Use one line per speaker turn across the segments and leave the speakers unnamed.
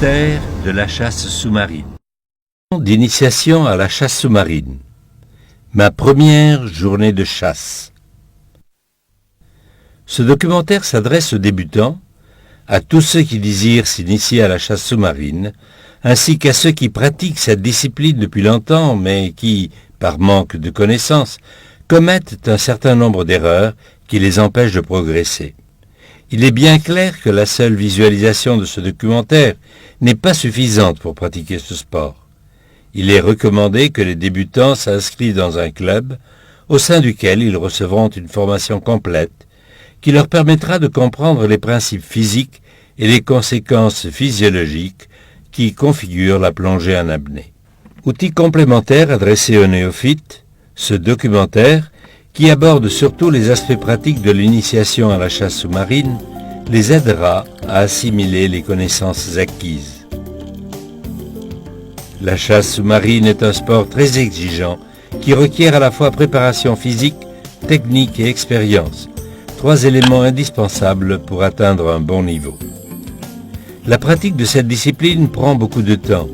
Mystère de la chasse sous-marine. D'initiation à la chasse sous-marine. Ma première journée de chasse. Ce documentaire s'adresse aux débutants, à tous ceux qui désirent s'initier à la chasse sous-marine, ainsi qu'à ceux qui pratiquent cette discipline depuis longtemps, mais qui, par manque de connaissances, commettent un certain nombre d'erreurs qui les empêchent de progresser. Il est bien clair que la seule visualisation de ce documentaire n'est pas suffisante pour pratiquer ce sport. Il est recommandé que les débutants s'inscrivent dans un club au sein duquel ils recevront une formation complète qui leur permettra de comprendre les principes physiques et les conséquences physiologiques qui configurent la plongée en apnée. Outil complémentaire adressé aux néophytes, ce documentaire, qui aborde surtout les aspects pratiques de l'initiation à la chasse sous-marine, les aidera à assimiler les connaissances acquises. La chasse sous-marine est un sport très exigeant qui requiert à la fois préparation physique, technique et expérience, trois éléments indispensables pour atteindre un bon niveau. La pratique de cette discipline prend beaucoup de temps.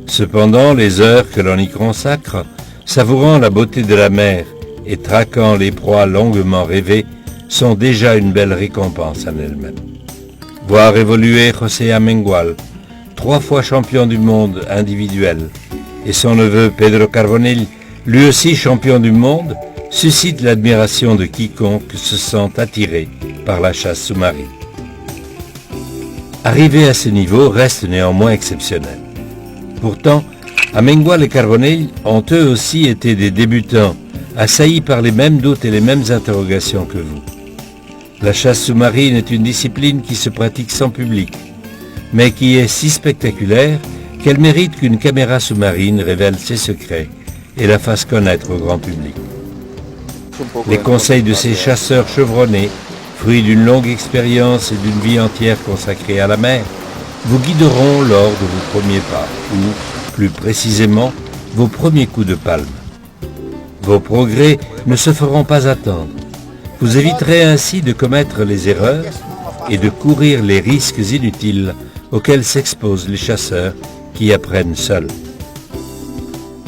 Cependant, les heures que l'on y consacre, savourant la beauté de la mer et traquant les proies longuement rêvées, sont déjà une belle récompense en elles-mêmes. Voir évoluer José Amengual, 3 fois champion du monde individuel, et son neveu Pedro Carbonell, lui aussi champion du monde, suscite l'admiration de quiconque se sent attiré par la chasse sous-marine. Arriver à ce niveau reste néanmoins exceptionnel. Pourtant, Amengual et Carbonell ont eux aussi été des débutants, assaillis par les mêmes doutes et les mêmes interrogations que vous. La chasse sous-marine est une discipline qui se pratique sans public, mais qui est si spectaculaire qu'elle mérite qu'une caméra sous-marine révèle ses secrets et la fasse connaître au grand public. Les conseils de ces chasseurs chevronnés, fruits d'une longue expérience et d'une vie entière consacrée à la mer, vous guideront lors de vos premiers pas, ou, plus précisément, vos premiers coups de palme. Vos progrès ne se feront pas attendre. Vous éviterez ainsi de commettre les erreurs et de courir les risques inutiles auxquels s'exposent les chasseurs qui apprennent seuls.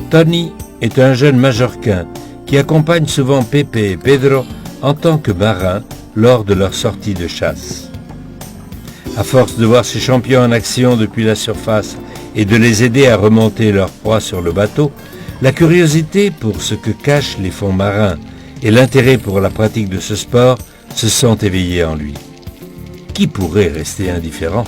Tony est un jeune majorquin qui accompagne souvent Pepe et Pedro en tant que marins lors de leur sortie de chasse. À force de voir ces champions en action depuis la surface et de les aider à remonter leur proie sur le bateau, la curiosité pour ce que cachent les fonds marins et l'intérêt pour la pratique de ce sport se sont éveillés en lui. Qui pourrait rester indifférent ?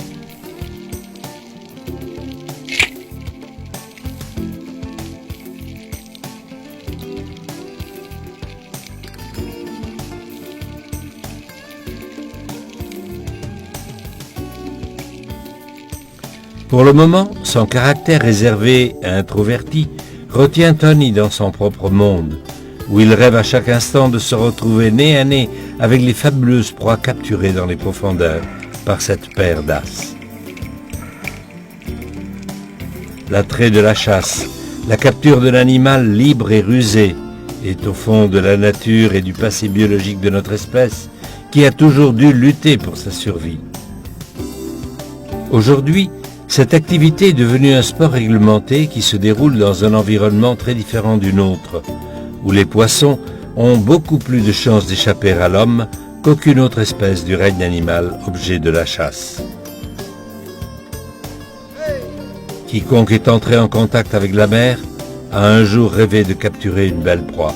Pour le moment, son caractère réservé et introverti retient Tony dans son propre monde, où il rêve à chaque instant de se retrouver nez à nez avec les fabuleuses proies capturées dans les profondeurs par cette paire d'as. L'attrait de la chasse, la capture de l'animal libre et rusé, est au fond de la nature et du passé biologique de notre espèce, qui a toujours dû lutter pour sa survie. Aujourd'hui, cette activité est devenue un sport réglementé qui se déroule dans un environnement très différent du nôtre, où les poissons ont beaucoup plus de chances d'échapper à l'homme qu'aucune autre espèce du règne animal objet de la chasse. Quiconque est entré en contact avec la mer a un jour rêvé de capturer une belle proie.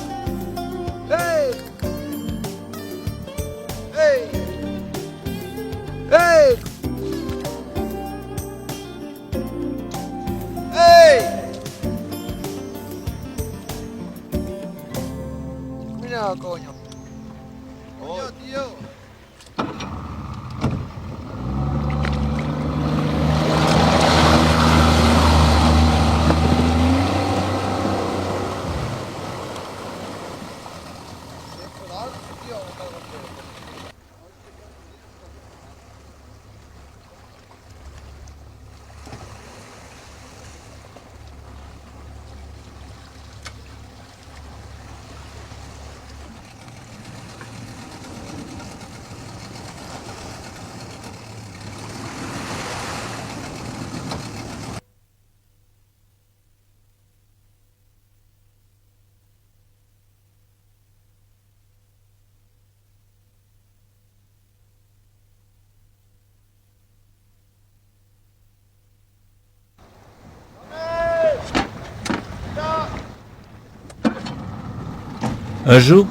Coño. Coño, tío.
Un jour,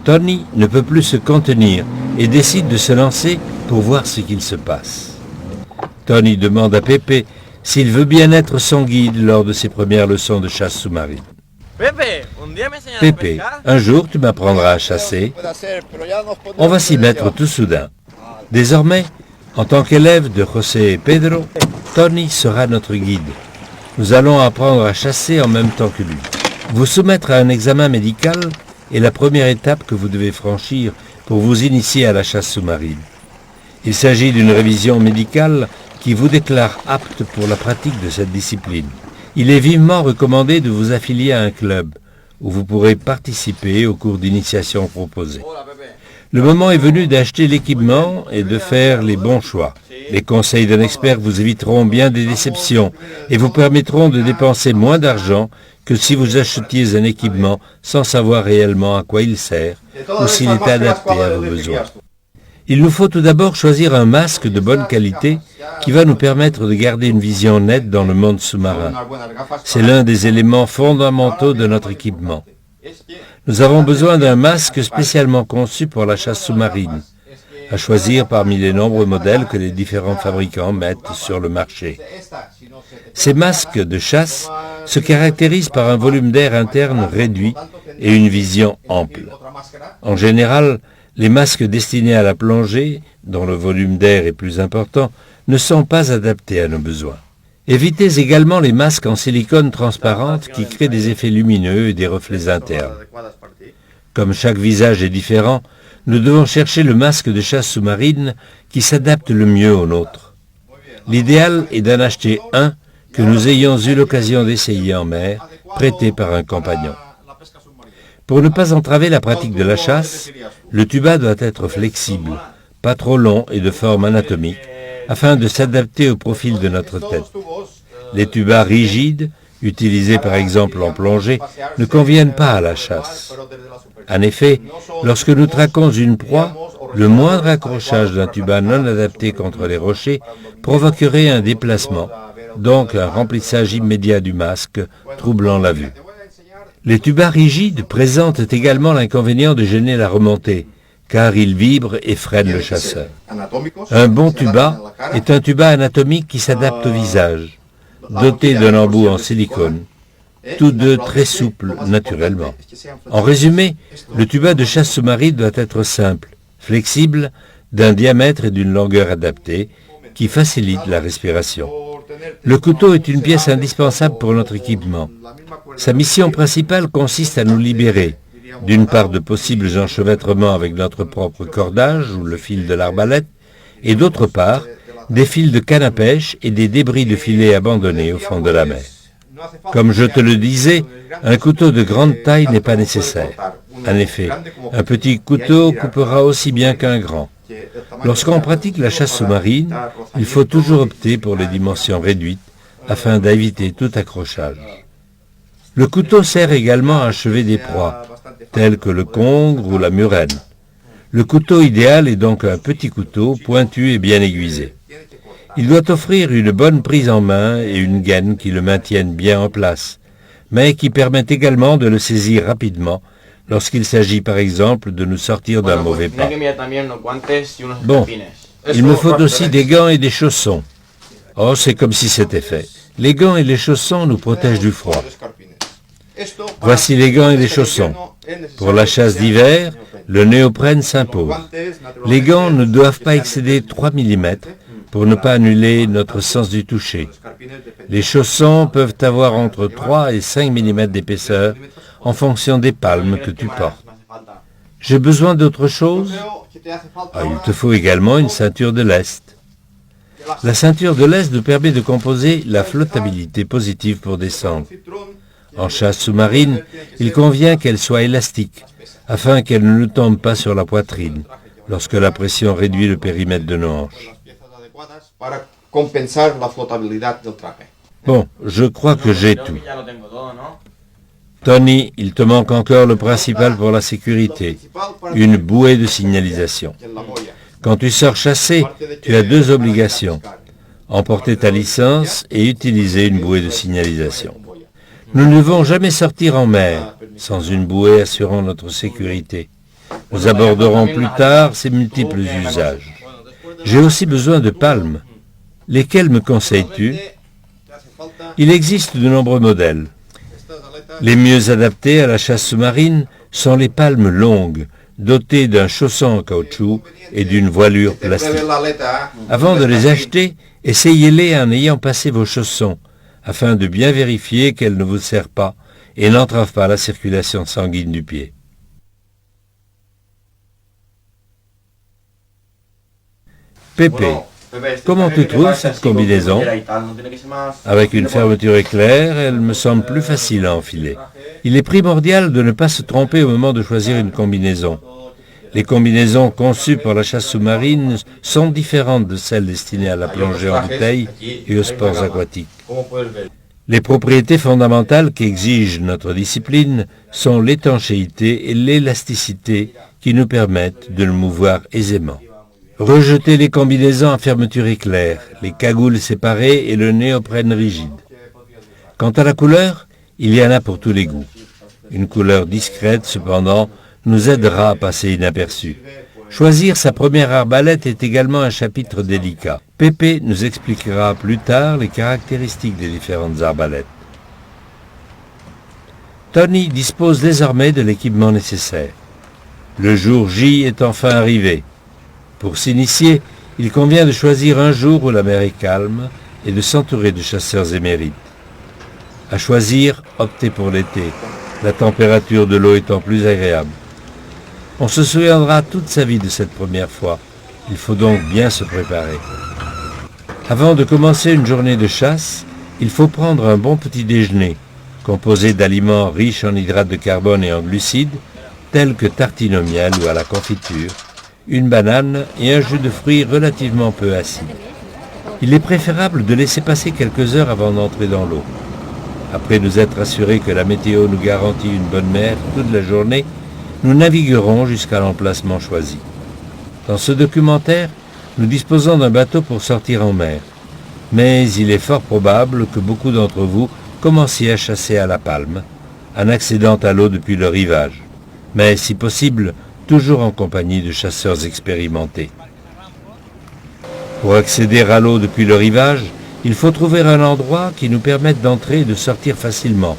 Tony ne peut plus se contenir et décide de se lancer pour voir ce qu'il se passe. Tony demande à Pepe s'il veut bien être son guide lors de ses premières leçons de chasse sous-marine. Pepe, un jour tu m'apprendras à chasser. On va s'y mettre tout soudain. Désormais, en tant qu'élève de José et Pedro, Tony sera notre guide. Nous allons apprendre à chasser en même temps que lui. Vous soumettre à un examen médical est la première étape que vous devez franchir pour vous initier à la chasse sous-marine. Il s'agit d'une révision médicale qui vous déclare apte pour la pratique de cette discipline. Il est vivement recommandé de vous affilier à un club où vous pourrez participer aux cours d'initiation proposés. Le moment est venu d'acheter l'équipement et de faire les bons choix. Les conseils d'un expert vous éviteront bien des déceptions et vous permettront de dépenser moins d'argent que si vous achetiez un équipement sans savoir réellement à quoi il sert ou s'il est adapté à vos besoins. Il nous faut tout d'abord choisir un masque de bonne qualité qui va nous permettre de garder une vision nette dans le monde sous-marin. C'est l'un des éléments fondamentaux de notre équipement. Nous avons besoin d'un masque spécialement conçu pour la chasse sous-marine, à choisir parmi les nombreux modèles que les différents fabricants mettent sur le marché. Ces masques de chasse se caractérisent par un volume d'air interne réduit et une vision ample. En général, les masques destinés à la plongée, dont le volume d'air est plus important, ne sont pas adaptés à nos besoins. Évitez également les masques en silicone transparente qui créent des effets lumineux et des reflets internes. Comme chaque visage est différent, nous devons chercher le masque de chasse sous-marine qui s'adapte le mieux au nôtre. L'idéal est d'en acheter un que nous ayons eu l'occasion d'essayer en mer, prêté par un compagnon. Pour ne pas entraver la pratique de la chasse, le tuba doit être flexible, pas trop long et de forme anatomique, afin de s'adapter au profil de notre tête. Les tubas rigides, utilisés par exemple en plongée, ne conviennent pas à la chasse. En effet, lorsque nous traquons une proie, le moindre accrochage d'un tuba non adapté contre les rochers provoquerait un déplacement, donc un remplissage immédiat du masque, troublant la vue. Les tubas rigides présentent également l'inconvénient de gêner la remontée, car ils vibrent et freinent le chasseur. Un bon tuba est un tuba anatomique qui s'adapte au visage, doté d'un embout en silicone, tous deux très souples naturellement. En résumé, le tuba de chasse sous-marine doit être simple, flexible, d'un diamètre et d'une longueur adaptée, qui facilite la respiration. Le couteau est une pièce indispensable pour notre équipement. Sa mission principale consiste à nous libérer, d'une part de possibles enchevêtrements avec notre propre cordage ou le fil de l'arbalète, et d'autre part, des fils de canne à pêche et des débris de filets abandonnés au fond de la mer. Comme je te le disais, un couteau de grande taille n'est pas nécessaire. En effet, un petit couteau coupera aussi bien qu'un grand. Lorsqu'on pratique la chasse sous-marine, il faut toujours opter pour les dimensions réduites afin d'éviter tout accrochage. Le couteau sert également à achever des proies, telles que le congre ou la murène. Le couteau idéal est donc un petit couteau pointu et bien aiguisé. Il doit offrir une bonne prise en main et une gaine qui le maintiennent bien en place, mais qui permettent également de le saisir rapidement lorsqu'il s'agit par exemple de nous sortir d'un mauvais pas. Bon, il me faut aussi des gants et des chaussons. Oh, c'est comme si c'était fait. Les gants et les chaussons nous protègent du froid. Voici les gants et les chaussons. Pour la chasse d'hiver, le néoprène s'impose. Les gants ne doivent pas excéder 3 mm pour ne pas annuler notre sens du toucher. Les chaussons peuvent avoir entre 3 et 5 mm d'épaisseur en fonction des palmes que tu portes. J'ai besoin d'autre chose? Il te faut également une ceinture de lest. La ceinture de lest nous permet de composer la flottabilité positive pour descendre. En chasse sous-marine, il convient qu'elle soit élastique, afin qu'elle ne nous tombe pas sur la poitrine, lorsque la pression réduit le périmètre de nos hanches. Bon, je crois que j'ai tout. Tony, il te manque encore le principal pour la sécurité, une bouée de signalisation. Quand tu sors chasser, tu as 2 obligations, emporter ta licence et utiliser une bouée de signalisation. Nous ne devons jamais sortir en mer sans une bouée assurant notre sécurité. Nous aborderons plus tard ses multiples usages. J'ai aussi besoin de palmes. Lesquelles me conseilles-tu? Il existe de nombreux modèles. Les mieux adaptés à la chasse sous-marine sont les palmes longues, dotées d'un chausson en caoutchouc et d'une voilure plastique. Avant de les acheter, essayez-les en ayant passé vos chaussons, afin de bien vérifier qu'elles ne vous serrent pas et n'entravent pas la circulation sanguine du pied. Pépé, comment tu trouves cette combinaison? Avec une fermeture éclair, elle me semble plus facile à enfiler. Il est primordial de ne pas se tromper au moment de choisir une combinaison. Les combinaisons conçues pour la chasse sous-marine sont différentes de celles destinées à la plongée en bouteille et aux sports aquatiques. Les propriétés fondamentales qu'exige notre discipline sont l'étanchéité et l'élasticité qui nous permettent de le mouvoir aisément. Rejetez les combinaisons à fermeture éclair, les cagoules séparées et le néoprène rigide. Quant à la couleur, il y en a pour tous les goûts. Une couleur discrète, cependant, nous aidera à passer inaperçu. Choisir sa première arbalète est également un chapitre délicat. Pépé nous expliquera plus tard les caractéristiques des différentes arbalètes. Tony dispose désormais de l'équipement nécessaire. Le jour J est enfin arrivé. Pour s'initier, il convient de choisir un jour où la mer est calme et de s'entourer de chasseurs émérites. À choisir, optez pour l'été, la température de l'eau étant plus agréable. On se souviendra toute sa vie de cette première fois. Il faut donc bien se préparer. Avant de commencer une journée de chasse, il faut prendre un bon petit déjeuner, composé d'aliments riches en hydrates de carbone et en glucides, tels que tartines au miel ou à la confiture, une banane et un jus de fruits relativement peu acide. Il est préférable de laisser passer quelques heures avant d'entrer dans l'eau. Après nous être assurés que la météo nous garantit une bonne mer toute la journée, nous naviguerons jusqu'à l'emplacement choisi. Dans ce documentaire, nous disposons d'un bateau pour sortir en mer. Mais il est fort probable que beaucoup d'entre vous commenciez à chasser à la palme, en accédant à l'eau depuis le rivage. Mais si possible, toujours en compagnie de chasseurs expérimentés. Pour accéder à l'eau depuis le rivage, il faut trouver un endroit qui nous permette d'entrer et de sortir facilement,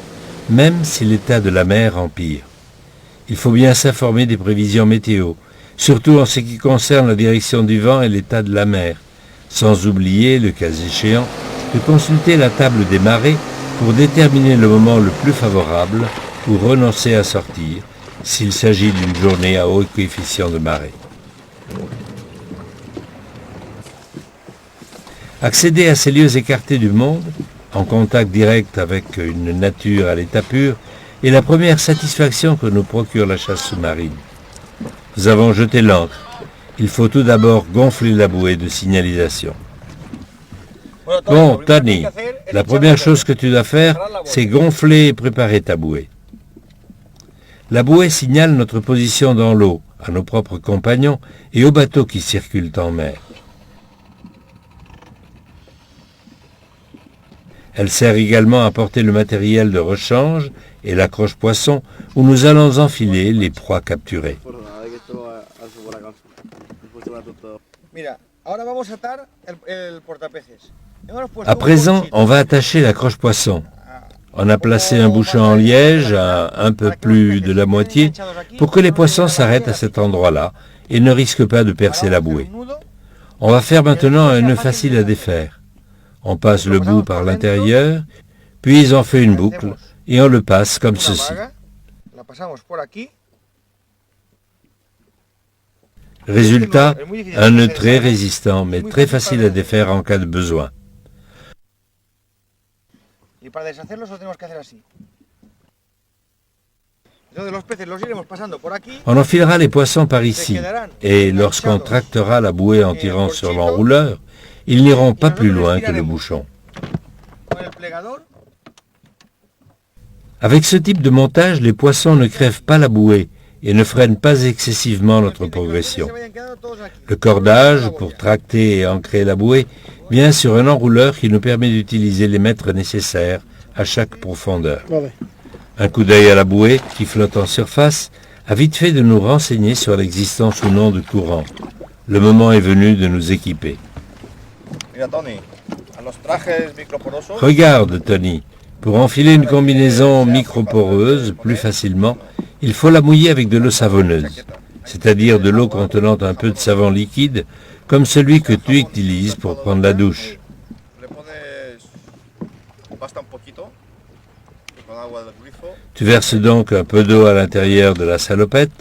même si l'état de la mer empire. Il faut bien s'informer des prévisions météo, surtout en ce qui concerne la direction du vent et l'état de la mer, sans oublier, le cas échéant, de consulter la table des marées pour déterminer le moment le plus favorable ou renoncer à sortir, s'il s'agit d'une journée à haut coefficient de marée. Accéder à ces lieux écartés du monde, en contact direct avec une nature à l'état pur, est la première satisfaction que nous procure la chasse sous-marine. Nous avons jeté l'ancre. Il faut tout d'abord gonfler la bouée de signalisation. Bon, Tony, la première chose que tu dois faire, c'est gonfler et préparer ta bouée. La bouée signale notre position dans l'eau, à nos propres compagnons et aux bateaux qui circulent en mer. Elle sert également à porter le matériel de rechange et l'accroche-poisson où nous allons enfiler les proies capturées. À présent, on va attacher l'accroche-poisson. On a placé un bouchon en liège à un peu plus de la moitié pour que les poissons s'arrêtent à cet endroit-là et ne risquent pas de percer la bouée. On va faire maintenant un nœud facile à défaire. On passe le bout par l'intérieur, puis on fait une boucle et on le passe comme ceci. Résultat, un nœud très résistant mais très facile à défaire en cas de besoin. On enfilera les poissons par ici, et lorsqu'on tractera la bouée en tirant sur l'enrouleur, ils n'iront pas plus loin que le bouchon. Avec ce type de montage, les poissons ne crèvent pas la bouée et ne freinent pas excessivement notre progression. Le cordage, pour tracter et ancrer la bouée, vient sur un enrouleur qui nous permet d'utiliser les mètres nécessaires à chaque profondeur.
Vale.
Un coup d'œil à la bouée qui flotte en surface a vite fait de nous renseigner sur l'existence ou non de courant. Le moment est venu de nous équiper.
Mira, Tony, a los trajes microporosos.
Regarde, Tony, pour enfiler une combinaison microporeuse plus facilement, il faut la mouiller avec de l'eau savonneuse, c'est-à-dire de l'eau contenant un peu de savon liquide, comme celui que tu utilises pour prendre la douche.
Le pones, basta un poquito, con agua del grifo.
Tu verses donc un peu d'eau à l'intérieur de la salopette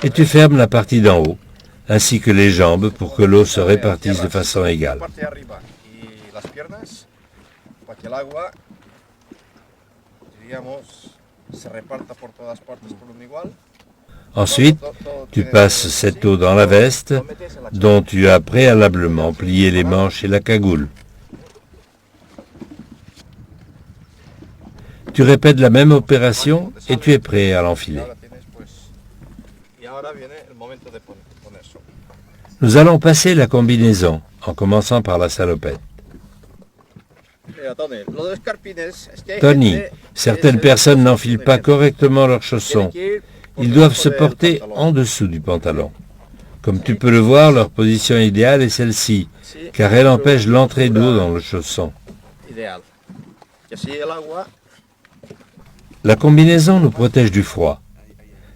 et tu fermes la partie d'en haut, ainsi que les jambes pour que l'eau se répartisse de façon égale.
La parte de arriba y las piernas, para que el agua, diríamos, se reparta por todas partes por un igual.
Ensuite, tu passes cette eau dans la veste dont tu as préalablement plié les manches et la cagoule. Tu répètes la même opération et tu es prêt à l'enfiler.
Ahora tienes, pues, y ahora viene el momento de poner eso.
Nous allons passer la combinaison, en commençant par la salopette.
Mira, Tony, lo de los carpines, es que hay
Tony,
gente
certaines
que
personnes
se-
n'enfilent pas correctement leurs chaussons.
Tiene que ir por
Ils doivent
debajo
se
del
porter
pantalón.
en dessous du pantalon. Comme tu peux le voir, leur position idéale est celle-ci,
Sí,
car elle empêche l'entrée d'eau dans le chausson.
ideal. Y así el agua
La combinaison nous protège du froid.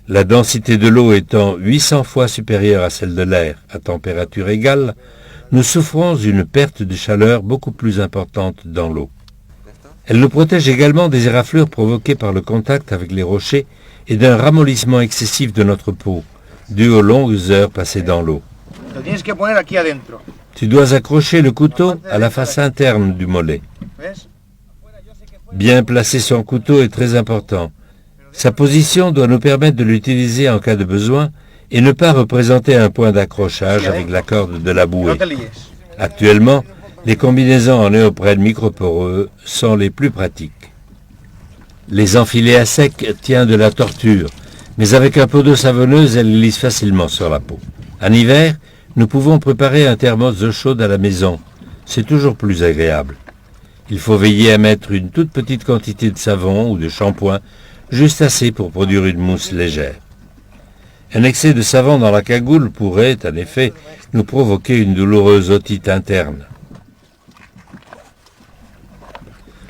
La densité de l'eau étant 800 fois supérieure à celle de l'air à température égale, nous souffrons d'une perte de chaleur beaucoup plus importante dans l'eau. Elle nous protège également des éraflures provoquées par le contact avec les rochers et d'un ramollissement excessif de notre peau, dû aux longues heures passées dans l'eau.
Lo tienes que poner aquí adentro.
Tu dois accrocher le couteau à la face interne du mollet.
¿Ves?
Bien placer son couteau est très important. Sa position doit nous permettre de l'utiliser en cas de besoin et ne pas représenter un point d'accrochage avec la corde de la
No
bouée.
te líes.
Actuellement, les combinaisons en néoprène microporeux sont les plus pratiques. Les enfiler à sec tient de la torture, mais avec un peu d'eau savonneuse, elles glissent facilement sur la peau. En hiver, nous pouvons préparer un thermos d'eau chaude à la maison. C'est toujours plus agréable. Il faut veiller à mettre une toute petite quantité de savon ou de shampoing, juste assez pour produire une mousse légère. Un excès de savon dans la cagoule pourrait, en effet, nous provoquer une douloureuse otite interne.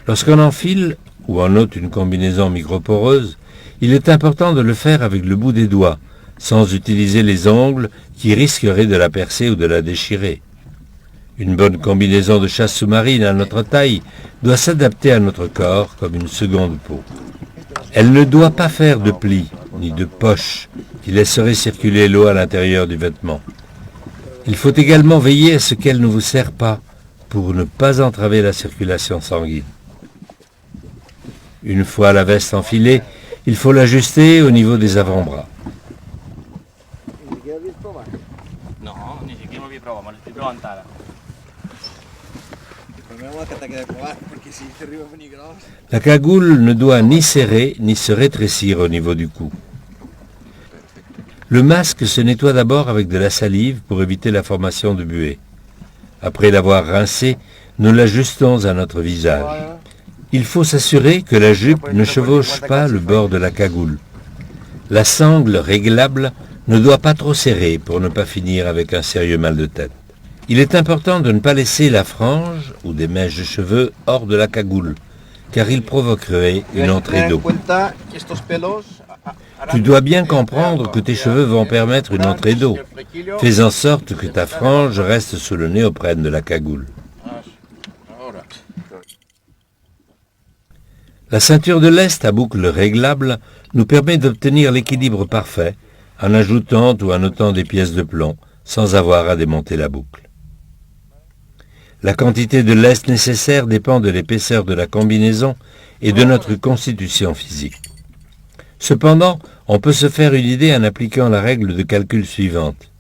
Lorsqu'on enfile ou on ôte une combinaison microporeuse, il est important de le faire avec le bout des doigts, sans utiliser les ongles qui risqueraient de la percer ou de la déchirer. Une bonne combinaison de chasse sous-marine à notre taille doit s'adapter à notre corps comme une seconde peau. Elle ne doit pas faire de plis ni de poches qui laisseraient circuler l'eau à l'intérieur du vêtement. Il faut également veiller à ce qu'elle ne vous serre pas pour ne pas entraver la circulation sanguine. Une fois la veste enfilée, il faut l'ajuster au niveau des avant-bras.
No, ni siquiera me voy a probar, me lo estoy probando ahora.
La cagoule ne doit ni serrer ni se rétrécir au niveau du cou. Le masque se nettoie d'abord avec de la salive pour éviter la formation de buée. Après l'avoir rincé, nous l'ajustons à notre visage. Il faut s'assurer que la jupe ne chevauche pas le bord de la cagoule. La sangle réglable ne doit pas trop serrer pour ne pas finir avec un sérieux mal de tête. Il est important de ne pas laisser la frange ou des mèches de cheveux hors de la cagoule, car il provoquerait une entrée d'eau. Tu dois bien comprendre que tes cheveux vont permettre une entrée d'eau. Fais en sorte que ta frange reste sous le néoprène de la cagoule. La ceinture de lest à boucle réglable nous permet d'obtenir l'équilibre parfait en ajoutant ou en ôtant des pièces de plomb sans avoir à démonter la boucle. La quantité de lest nécessaire dépend de l'épaisseur de la combinaison et de notre constitution physique. Cependant, on peut se faire une idée en appliquant la règle de calcul suivante.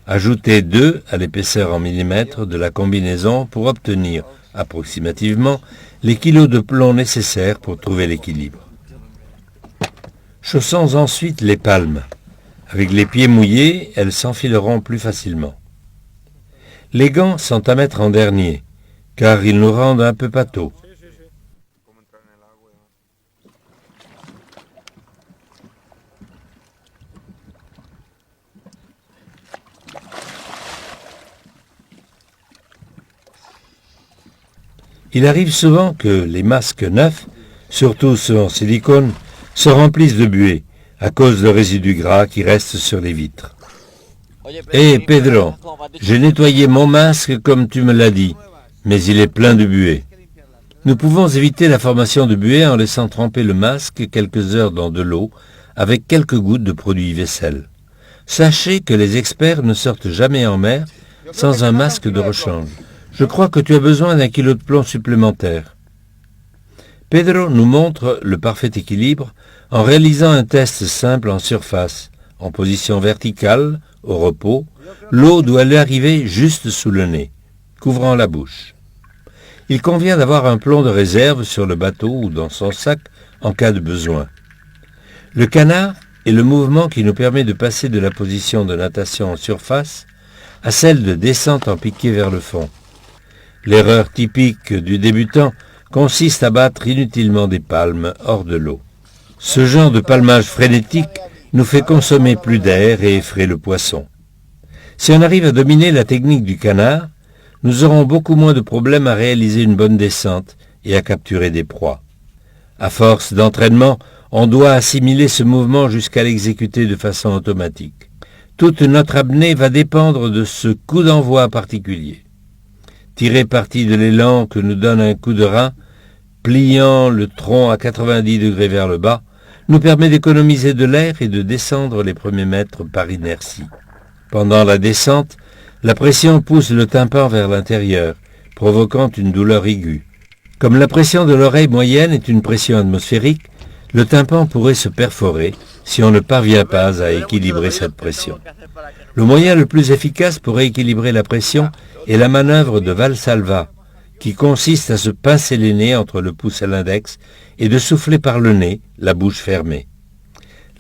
Ajoutez 2 à l'épaisseur en millimètres de la combinaison pour obtenir, approximativement, les kilos de plomb nécessaires pour trouver l'équilibre. Chaussons ensuite les palmes. Avec les pieds mouillés, elles s'enfileront plus facilement. Les gants sont à mettre en dernier, car ils nous rendent un peu pâteaux.
Cómo entrar en el
Il arrive souvent que les masques neufs, surtout ceux en silicone, se remplissent de buée à cause de résidus gras qui restent sur les vitres. Hé Pedro, j'ai nettoyé mon masque comme tu me l'as dit, mais il est plein de buée. Nous pouvons éviter la formation de buée en laissant tremper le masque quelques heures dans de l'eau avec quelques gouttes de produit vaisselle. Sachez que les experts ne sortent jamais en mer sans un masque de rechange. Je crois que tu as besoin d'un kilo de plomb supplémentaire. Pedro nous montre le parfait équilibre en réalisant un test simple en surface, en position verticale, au repos. L'eau doit lui arriver juste sous le nez, couvrant la bouche. Il convient d'avoir un plomb de réserve sur le bateau ou dans son sac en cas de besoin. Le canard est le mouvement qui nous permet de passer de la position de natation en surface à celle de descente en piqué vers le fond. L'erreur typique du débutant consiste à battre inutilement des palmes hors de l'eau. Ce genre de palmage frénétique nous fait consommer plus d'air et effraie le poisson. Si on arrive à dominer la technique du canard, nous aurons beaucoup moins de problèmes à réaliser une bonne descente et à capturer des proies. À force d'entraînement, on doit assimiler ce mouvement jusqu'à l'exécuter de façon automatique. Toute notre apnée va dépendre de ce coup d'envoi particulier. Tirer parti de l'élan que nous donne un coup de rein, pliant le tronc à 90 degrés vers le bas, nous permet d'économiser de l'air et de descendre les premiers mètres par inertie. Pendant la descente, la pression pousse le tympan vers l'intérieur, provoquant une douleur aiguë. Comme la pression de l'oreille moyenne est une pression atmosphérique, le tympan pourrait se perforer si on ne parvient pas à équilibrer cette pression. Le moyen le plus efficace pour équilibrer la pression est la manœuvre de Valsalva, qui consiste à se pincer les nez entre le pouce et l'index et de souffler par le nez, la bouche fermée.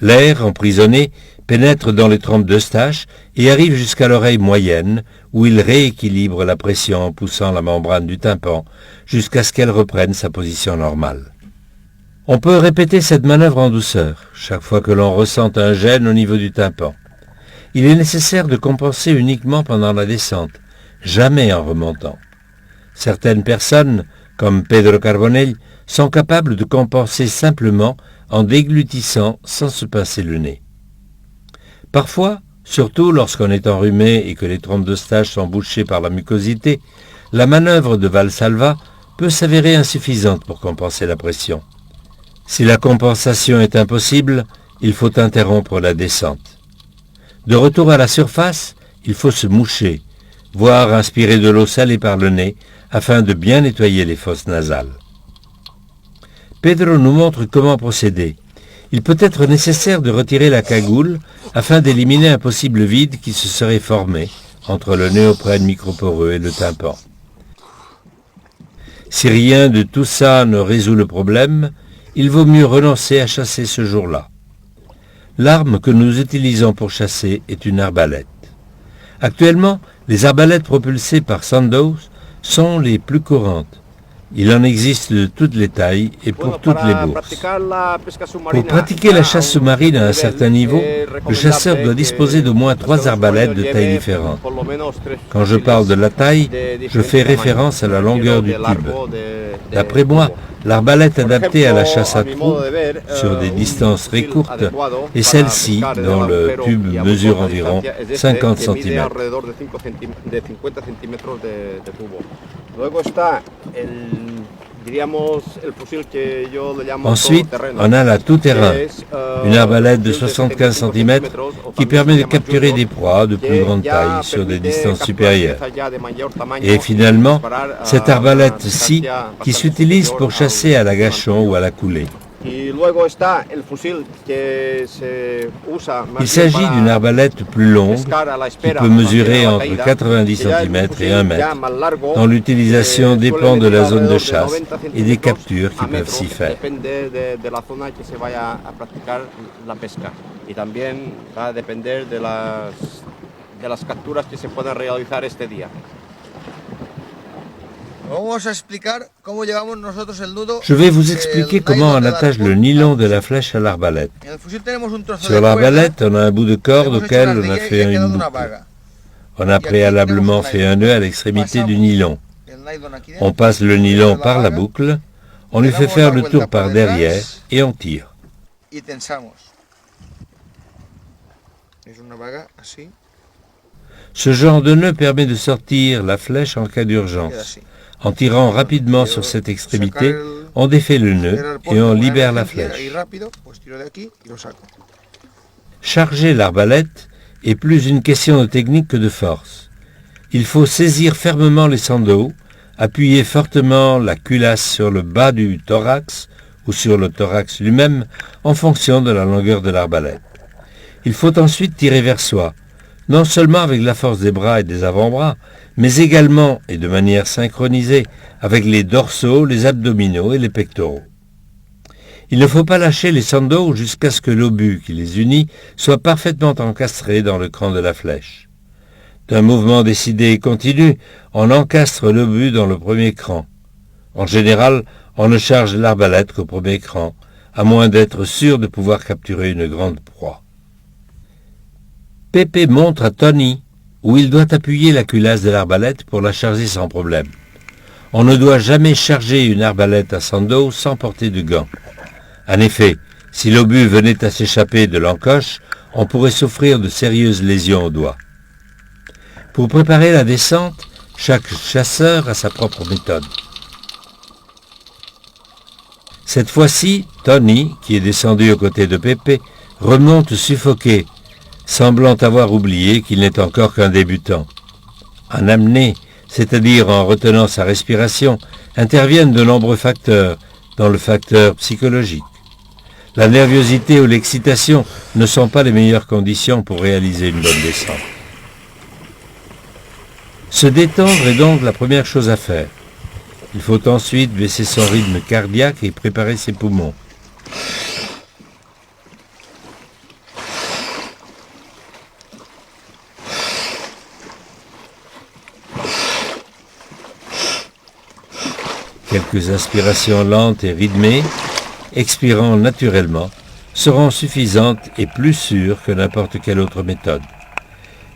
L'air emprisonné pénètre dans les trompes d'Eustache et arrive jusqu'à l'oreille moyenne, où il rééquilibre la pression en poussant la membrane du tympan jusqu'à ce qu'elle reprenne sa position normale. On peut répéter cette manœuvre en douceur, chaque fois que l'on ressent un gêne au niveau du tympan. Il est nécessaire de compenser uniquement pendant la descente, jamais en remontant. Certaines personnes, comme Pedro Carbonell, sont capables de compenser simplement en déglutissant sans se pincer le nez. Parfois, surtout lorsqu'on est enrhumé et que les trompes d'Eustache sont bouchées par la mucosité, la manœuvre de Valsalva peut s'avérer insuffisante pour compenser la pression. Si la compensation est impossible, il faut interrompre la descente. De retour à la surface, il faut se moucher, voire inspirer de l'eau salée par le nez afin de bien nettoyer les fosses nasales. Pedro nous montre comment procéder. Il peut être nécessaire de retirer la cagoule afin d'éliminer un possible vide qui se serait formé entre le néoprène microporeux et le tympan. Si rien de tout ça ne résout le problème, il vaut mieux renoncer à chasser ce jour-là. L'arme que nous utilisons pour chasser est une arbalète. Actuellement, les arbalètes propulsées par Sandoz sont les plus courantes. Il en existe de toutes les tailles et pour toutes les bourses. Pour pratiquer la chasse sous-marine à un certain niveau, le chasseur doit disposer d'au moins 3 arbalètes de tailles différentes. Quand je parle de la taille, je fais référence à la longueur du tube. D'après moi, l'arbalète adaptée à la chasse à trous sur des distances très courtes est celle-ci dont le tube mesure environ 50 cm. Ensuite, on a la tout-terrain, une arbalète de 75 cm qui permet de capturer des proies de plus grande taille sur des distances supérieures. Et finalement, cette arbalète-ci qui s'utilise pour chasser à l'agachon ou à la coulée. Il s'agit d'une arbalète plus longue qui peut mesurer entre 90 cm et 1 mètre, dont l'utilisation dépend de la zone de chasse et des captures qui peuvent s'y faire. Je vais vous expliquer comment on attache le nylon de la flèche à l'arbalète. Sur l'arbalète, on a un bout de corde auquel on a fait une boucle. On a préalablement fait un nœud à l'extrémité du nylon. On passe le nylon par la boucle, on lui fait faire le tour par derrière et on tire.
Y tensamos. Es una vaga así,
Ce genre de nœud permet de sortir la flèche en cas
queda
d'urgence.
así.
En tirant rapidement sur cette extrémité, on défait le nœud et on libère la flèche.
Y rápido, pues tiro de aquí y lo saco.
Charger l'arbalète est plus une question de technique que de force. Il faut saisir fermement les sandaux, appuyer fortement la culasse sur le bas du thorax ou sur le thorax lui-même en fonction de la longueur de l'arbalète. Il faut ensuite tirer vers soi, non seulement avec la force des bras et des avant-bras, mais également et de manière synchronisée avec les dorsaux, les abdominaux et les pectoraux. Il ne faut pas lâcher les sandaux jusqu'à ce que l'obus qui les unit soit parfaitement encastré dans le cran de la flèche. D'un mouvement décidé et continu, on encastre l'obus dans le premier cran. En général, on ne charge l'arbalète qu'au premier cran, à moins d'être sûr de pouvoir capturer une grande proie. Pépé montre à Tony où il doit appuyer la culasse de l'arbalète pour la charger sans problème. On ne doit jamais charger une arbalète à sando sans porter de gants. En effet, si l'obus venait à s'échapper de l'encoche, on pourrait souffrir de sérieuses lésions aux doigts. Pour préparer la descente, chaque chasseur a sa propre méthode. Cette fois-ci, Tony, qui est descendu aux côtés de Pépé, remonte suffoqué, semblant avoir oublié qu'il n'est encore qu'un débutant. En apnée, c'est-à-dire en retenant sa respiration, interviennent de nombreux facteurs, dont le facteur psychologique. La nervosité ou l'excitation ne sont pas les meilleures conditions pour réaliser une bonne descente. Se détendre est donc la première chose à faire. Il faut ensuite baisser son rythme cardiaque et préparer ses poumons. Quelques aspirations lentes et rythmées, expirant naturellement, seront suffisantes et plus sûres que n'importe quelle autre méthode.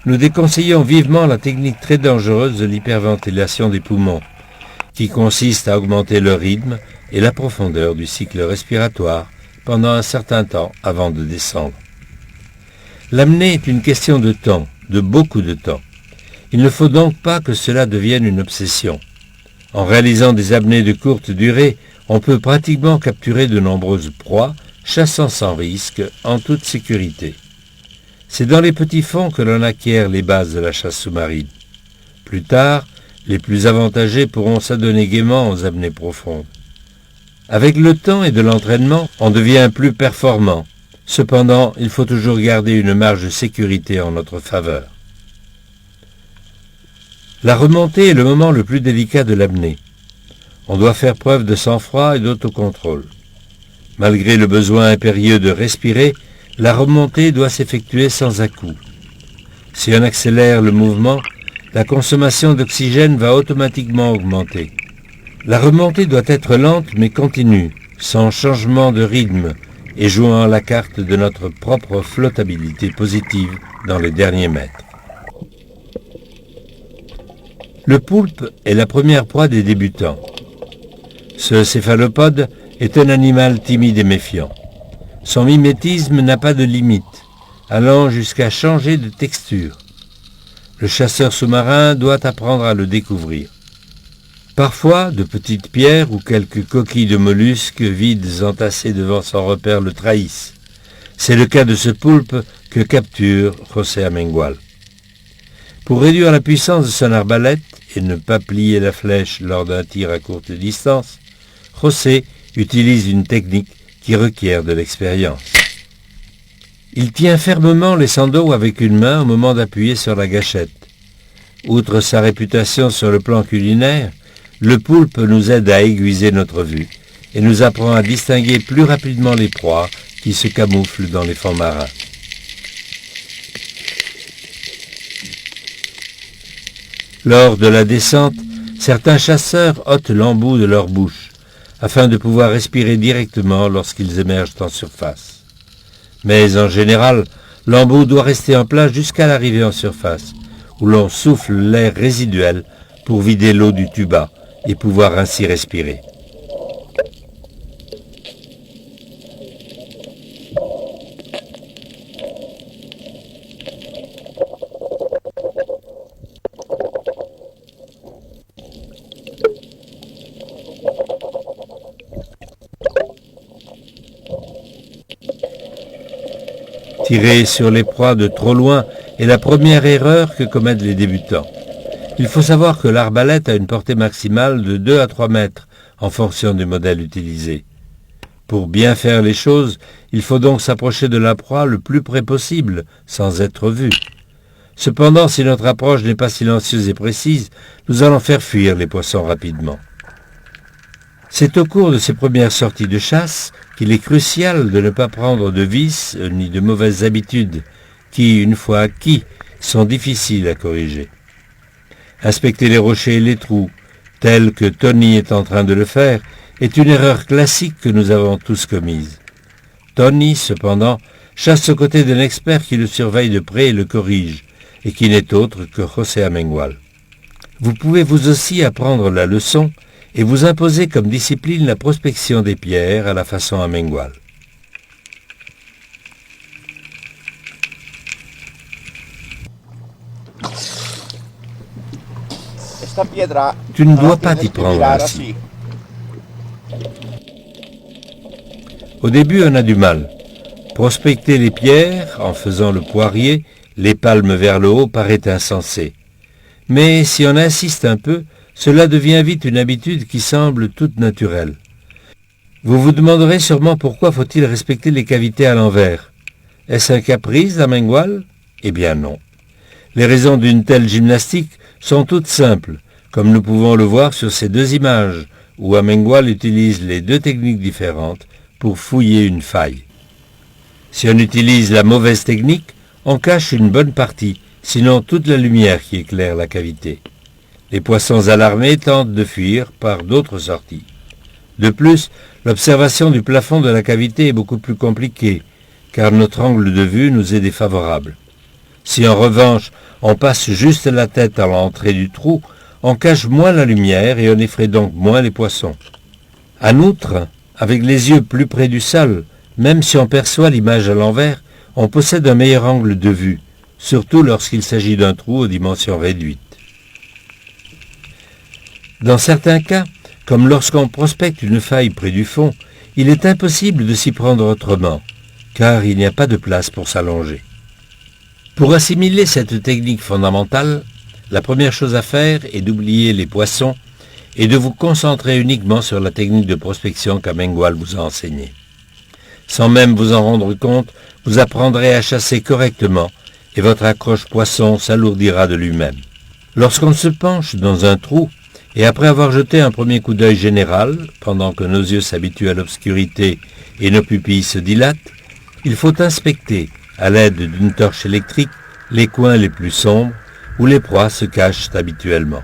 Nous déconseillons vivement la technique très dangereuse de l'hyperventilation des poumons, qui consiste à augmenter le rythme et la profondeur du cycle respiratoire pendant un certain temps avant de descendre. L'apnée est une question de temps, de beaucoup de temps. Il ne faut donc pas que cela devienne une obsession. En réalisant des apnées de courte durée, on peut pratiquement capturer de nombreuses proies, chassant sans risque, en toute sécurité. C'est dans les petits fonds que l'on acquiert les bases de la chasse sous-marine. Plus tard, les plus avantagés pourront s'adonner gaiement aux apnées profondes. Avec le temps et de l'entraînement, on devient plus performant. Cependant, il faut toujours garder une marge de sécurité en notre faveur. La remontée est le moment le plus délicat de l'apnée. On doit faire preuve de sang-froid et d'autocontrôle. Malgré le besoin impérieux de respirer, la remontée doit s'effectuer sans à-coups. Si on accélère le mouvement, la consommation d'oxygène va automatiquement augmenter. La remontée doit être lente mais continue, sans changement de rythme et jouant la carte de notre propre flottabilité positive dans les derniers mètres. Le poulpe est la première proie des débutants. Ce céphalopode est un animal timide et méfiant. Son mimétisme n'a pas de limite, allant jusqu'à changer de texture. Le chasseur sous-marin doit apprendre à le découvrir. Parfois, de petites pierres ou quelques coquilles de mollusques vides entassées devant son repère le trahissent. C'est le cas de ce poulpe que capture José Amengual. Pour réduire la puissance de son arbalète et ne pas plier la flèche lors d'un tir à courte distance, José utilise une technique qui requiert de l'expérience. Il tient fermement les sandaux avec une main au moment d'appuyer sur la gâchette. Outre sa réputation sur le plan culinaire, le poulpe nous aide à aiguiser notre vue et nous apprend à distinguer plus rapidement les proies qui se camouflent dans les fonds marins. Lors de la descente, certains chasseurs ôtent l'embout de leur bouche, afin de pouvoir respirer directement lorsqu'ils émergent en surface. Mais en général, l'embout doit rester en place jusqu'à l'arrivée en surface, où l'on souffle l'air résiduel pour vider l'eau du tuba, et pouvoir ainsi respirer. Tirer sur les proies de trop loin est la première erreur que commettent les débutants. Il faut savoir que l'arbalète a une portée maximale de 2 à 3 mètres en fonction du modèle utilisé. Pour bien faire les choses, il faut donc s'approcher de la proie le plus près possible, sans être vu. Cependant, si notre approche n'est pas silencieuse et précise, nous allons faire fuir les poissons rapidement. C'est au cours de ces premières sorties de chasse qu'il est crucial de ne pas prendre de vices ni de mauvaises habitudes qui, une fois acquis, sont difficiles à corriger. Inspecter les rochers et les trous, tel que Tony est en train de le faire, est une erreur classique que nous avons tous commise. Tony, cependant, chasse aux côtés d'un expert qui le surveille de près et le corrige, et qui n'est autre que José Amengual. Vous pouvez vous aussi apprendre la leçon et vous imposer comme discipline la prospection des pierres à la façon Amengual.
Esta piedra
Tu ne
la
dois pas
tienes
t'y
que
prendre
mirar
ainsi.
así.
Au début, on a du mal. Prospecter les pierres, en faisant le poirier, les palmes vers le haut, paraît insensé. Mais si on insiste un peu, cela devient vite une habitude qui semble toute naturelle. Vous vous demanderez sûrement pourquoi faut-il respecter les cavités à l'envers. Est-ce un caprice d'Amengual? Eh bien non. Les raisons d'une telle gymnastique sont toutes simples, comme nous pouvons le voir sur ces deux images, où Amengual utilise les deux techniques différentes pour fouiller une faille. Si on utilise la mauvaise technique, on cache une bonne partie, sinon toute la lumière qui éclaire la cavité. Les poissons alarmés tentent de fuir par d'autres sorties. De plus, l'observation du plafond de la cavité est beaucoup plus compliquée, car notre angle de vue nous est défavorable. Si en revanche, on passe juste la tête à l'entrée du trou, on cache moins la lumière et on effraie donc moins les poissons. En outre, avec les yeux plus près du sol, même si on perçoit l'image à l'envers, on possède un meilleur angle de vue, surtout lorsqu'il s'agit d'un trou aux dimensions réduites. Dans certains cas, comme lorsqu'on prospecte une faille près du fond, il est impossible de s'y prendre autrement, car il n'y a pas de place pour s'allonger. Pour assimiler cette technique fondamentale, la première chose à faire est d'oublier les poissons et de vous concentrer uniquement sur la technique de prospection qu'Amengual vous a enseignée. Sans même vous en rendre compte, vous apprendrez à chasser correctement et votre accroche poisson s'alourdira de lui-même. Lorsqu'on se penche dans un trou, et après avoir jeté un premier coup d'œil général, pendant que nos yeux s'habituent à l'obscurité et nos pupilles se dilatent, il faut inspecter, à l'aide d'une torche électrique, les coins les plus sombres où les proies se cachent habituellement.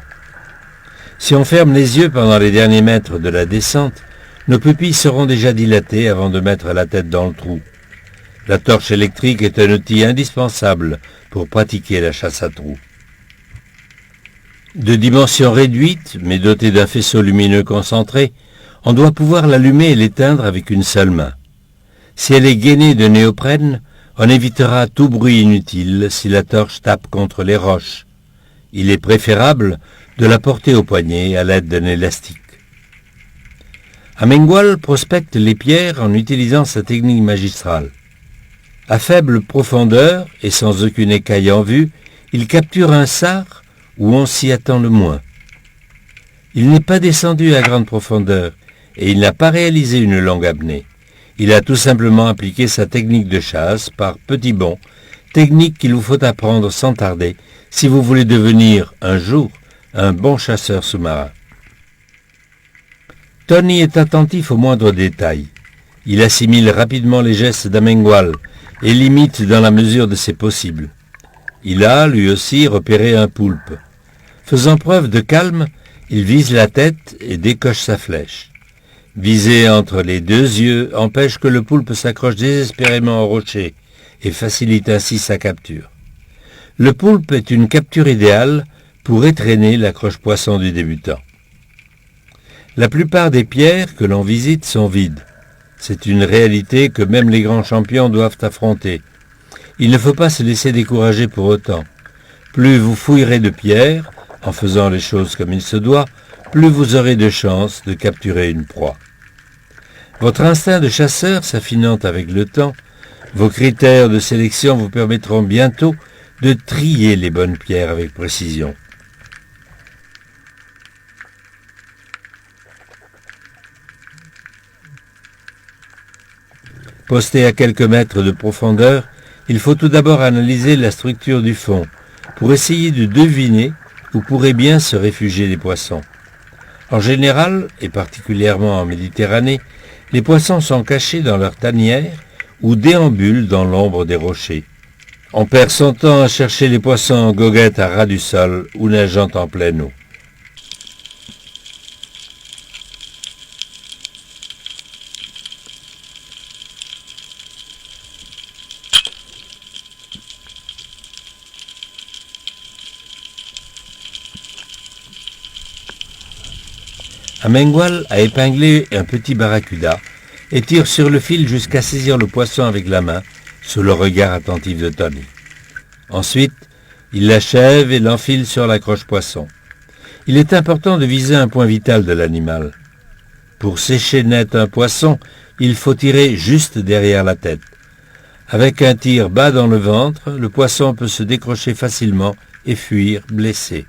Si on ferme les yeux pendant les derniers mètres de la descente, nos pupilles seront déjà dilatées avant de mettre la tête dans le trou. La torche électrique est un outil indispensable pour pratiquer la chasse à trous. De dimensions réduites, mais dotée d'un faisceau lumineux concentré, on doit pouvoir l'allumer et l'éteindre avec une seule main. Si elle est gainée de néoprène, on évitera tout bruit inutile si la torche tape contre les roches. Il est préférable de la porter au poignet à l'aide d'un élastique. Amengual prospecte les pierres en utilisant sa technique magistrale. À faible profondeur et sans aucune écaille en vue, il capture un sard où on s'y attend le moins. Il n'est pas descendu à grande profondeur et il n'a pas réalisé une longue apnée. Il a tout simplement appliqué sa technique de chasse par petits bonds, technique qu'il vous faut apprendre sans tarder si vous voulez devenir, un jour, un bon chasseur sous-marin. Tony est attentif aux moindres détails. Il assimile rapidement les gestes d'Amengual et l'imite dans la mesure de ses possibles. Il a, lui aussi, repéré un poulpe. Faisant preuve de calme, il vise la tête et décoche sa flèche. Viser entre les deux yeux empêche que le poulpe s'accroche désespérément au rocher et facilite ainsi sa capture. Le poulpe est une capture idéale pour étrenner l'accroche-poisson du débutant. La plupart des pierres que l'on visite sont vides. C'est une réalité que même les grands champions doivent affronter. Il ne faut pas se laisser décourager pour autant. Plus vous fouillerez de pierres, en faisant les choses comme il se doit, plus vous aurez de chances de capturer une proie. Votre instinct de chasseur s'affinant avec le temps, vos critères de sélection vous permettront bientôt de trier les bonnes pierres avec précision. Posté à quelques mètres de profondeur, il faut tout d'abord analyser la structure du fond pour essayer de deviner où pourraient bien se réfugier les poissons. En général, et particulièrement en Méditerranée, les poissons sont cachés dans leurs tanières ou déambulent dans l'ombre des rochers. On perd son temps à chercher les poissons en goguette à ras du sol ou nageant en pleine eau. Amengual a épinglé un petit barracuda et tire sur le fil jusqu'à saisir le poisson avec la main, sous le regard attentif de Tony. Ensuite, il l'achève et l'enfile sur l'accroche-poisson. Il est important de viser un point vital de l'animal. Pour sécher net un poisson, il faut tirer juste derrière la tête. Avec un tir bas dans le ventre, le poisson peut se décrocher facilement et fuir blessé.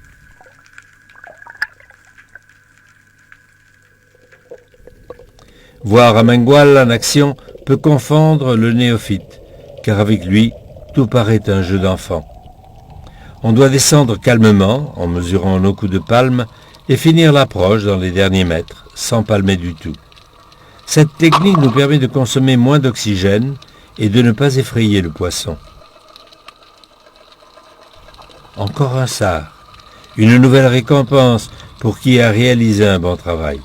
Voir Amengual en action peut confondre le néophyte, car avec lui, tout paraît un jeu d'enfant. On doit descendre calmement, en mesurant nos coups de palme, et finir l'approche dans les derniers mètres, sans palmer du tout. Cette technique nous permet de consommer moins d'oxygène et de ne pas effrayer le poisson. Encore un sard, une nouvelle récompense pour qui a réalisé un bon travail.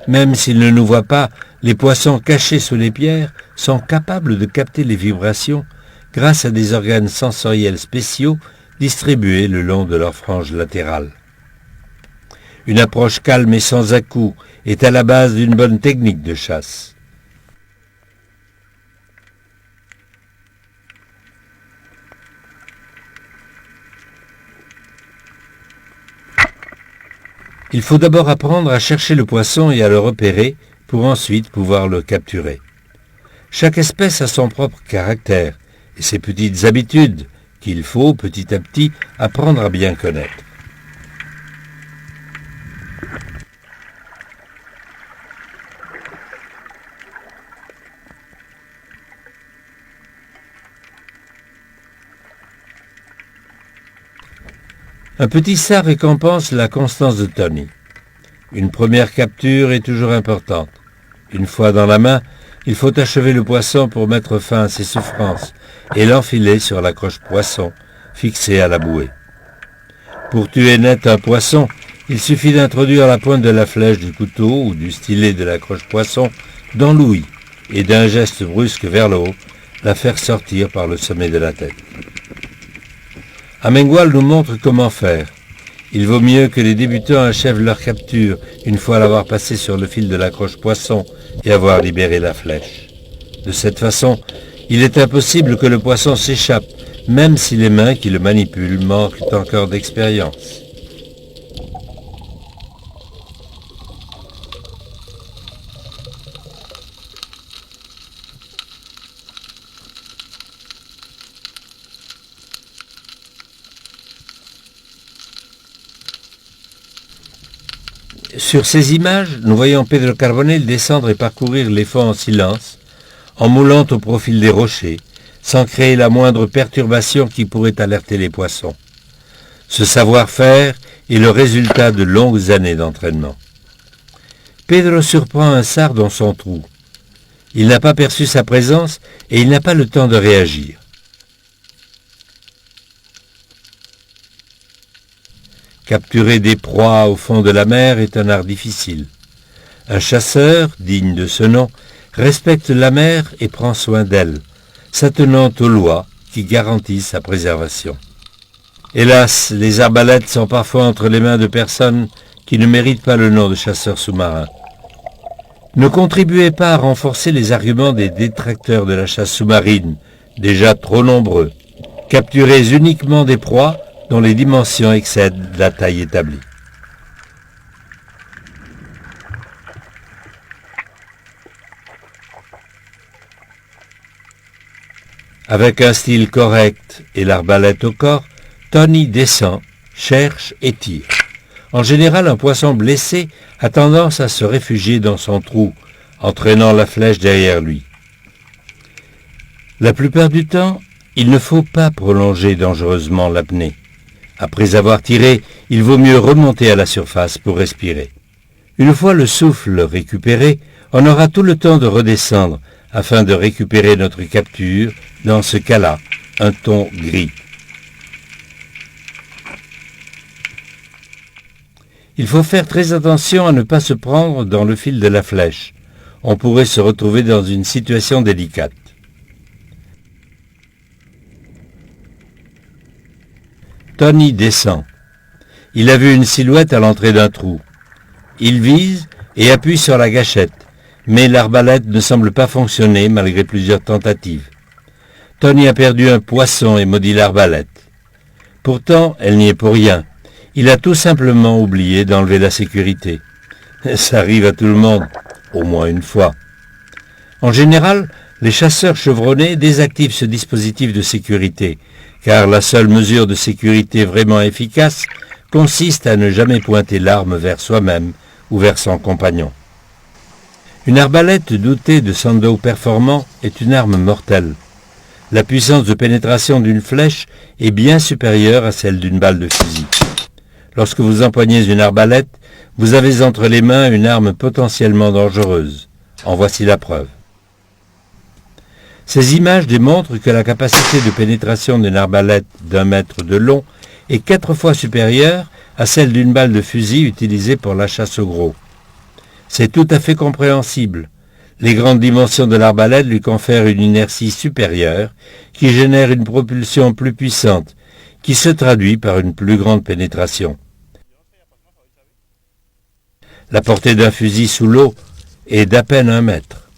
Même s'ils ne nous voient pas, les poissons cachés sous les pierres sont capables de capter les vibrations grâce à des organes sensoriels spéciaux distribués le long de leurs franges latérales. Une approche calme et sans à-coups est à la base d'une bonne technique de chasse. Il faut d'abord apprendre à chercher le poisson et à le repérer pour ensuite pouvoir le capturer. Chaque espèce a son propre caractère et ses petites habitudes qu'il faut petit à petit apprendre à bien connaître. Un petit sard récompense la constance de Tony. Une première capture est toujours importante. Une fois dans la main, il faut achever le poisson pour mettre fin à ses souffrances et l'enfiler sur l'accroche-poisson, fixée à la bouée. Pour tuer net un poisson, il suffit d'introduire la pointe de la flèche du couteau ou du stylet de l'accroche-poisson dans l'ouïe et d'un geste brusque vers le haut, la faire sortir par le sommet de la tête. Amengual nous montre comment faire. Il vaut mieux que les débutants achèvent leur capture une fois l'avoir passé sur le fil de l'accroche-poisson et avoir libéré la flèche. De cette façon, il est impossible que le poisson s'échappe, même si les mains qui le manipulent manquent encore d'expérience. Sur ces images, nous voyons Pedro Carbonell descendre et parcourir les fonds en silence, en moulant au profil des rochers, sans créer la moindre perturbation qui pourrait alerter les poissons. Ce savoir-faire est le résultat de longues années d'entraînement. Pedro surprend un sard dans son trou. Il n'a pas perçu sa présence et il n'a pas le temps de réagir. Capturer des proies au fond de la mer est un art difficile. Un chasseur, digne de ce nom, respecte la mer et prend soin d'elle, s'attenant aux lois qui garantissent sa préservation. Hélas, les arbalètes sont parfois entre les mains de personnes qui ne méritent pas le nom de chasseurs sous-marins. Ne contribuez pas à renforcer les arguments des détracteurs de la chasse sous-marine, déjà trop nombreux. Capturez uniquement des proies dont les dimensions excèdent la taille établie. Avec un style correct et l'arbalète au corps, Tony descend, cherche et tire. En général, un poisson blessé a tendance à se réfugier dans son trou, entraînant la flèche derrière lui. La plupart du temps, il ne faut pas prolonger dangereusement l'apnée. Après avoir tiré, il vaut mieux remonter à la surface pour respirer. Une fois le souffle récupéré, on aura tout le temps de redescendre afin de récupérer notre capture, dans ce cas-là, un thon gris. Il faut faire très attention à ne pas se prendre dans le fil de la flèche. On pourrait se retrouver dans une situation délicate. Tony descend. Il a vu une silhouette à l'entrée d'un trou. Il vise et appuie sur la gâchette, mais l'arbalète ne semble pas fonctionner malgré plusieurs tentatives. Tony a perdu un poisson et maudit l'arbalète. Pourtant, elle n'y est pour rien. Il a tout simplement oublié d'enlever la sécurité. Ça arrive à tout le monde, au moins une fois. En général, les chasseurs chevronnés désactivent ce dispositif de sécurité, car la seule mesure de sécurité vraiment efficace consiste à ne jamais pointer l'arme vers soi-même ou vers son compagnon. Une arbalète dotée de sandow performant est une arme mortelle. La puissance de pénétration d'une flèche est bien supérieure à celle d'une balle de fusil. Lorsque vous empoignez une arbalète, vous avez entre les mains une arme potentiellement dangereuse. En voici la preuve. Ces images démontrent que la capacité de pénétration d'une arbalète d'1 mètre de long est 4 fois supérieure à celle d'une balle de fusil utilisée pour la chasse au gros. C'est tout à fait compréhensible. Les grandes dimensions de l'arbalète lui confèrent une inertie supérieure qui génère une propulsion plus puissante, qui se traduit par une plus grande pénétration. La portée d'un fusil sous l'eau est d'à peine 1 mètre.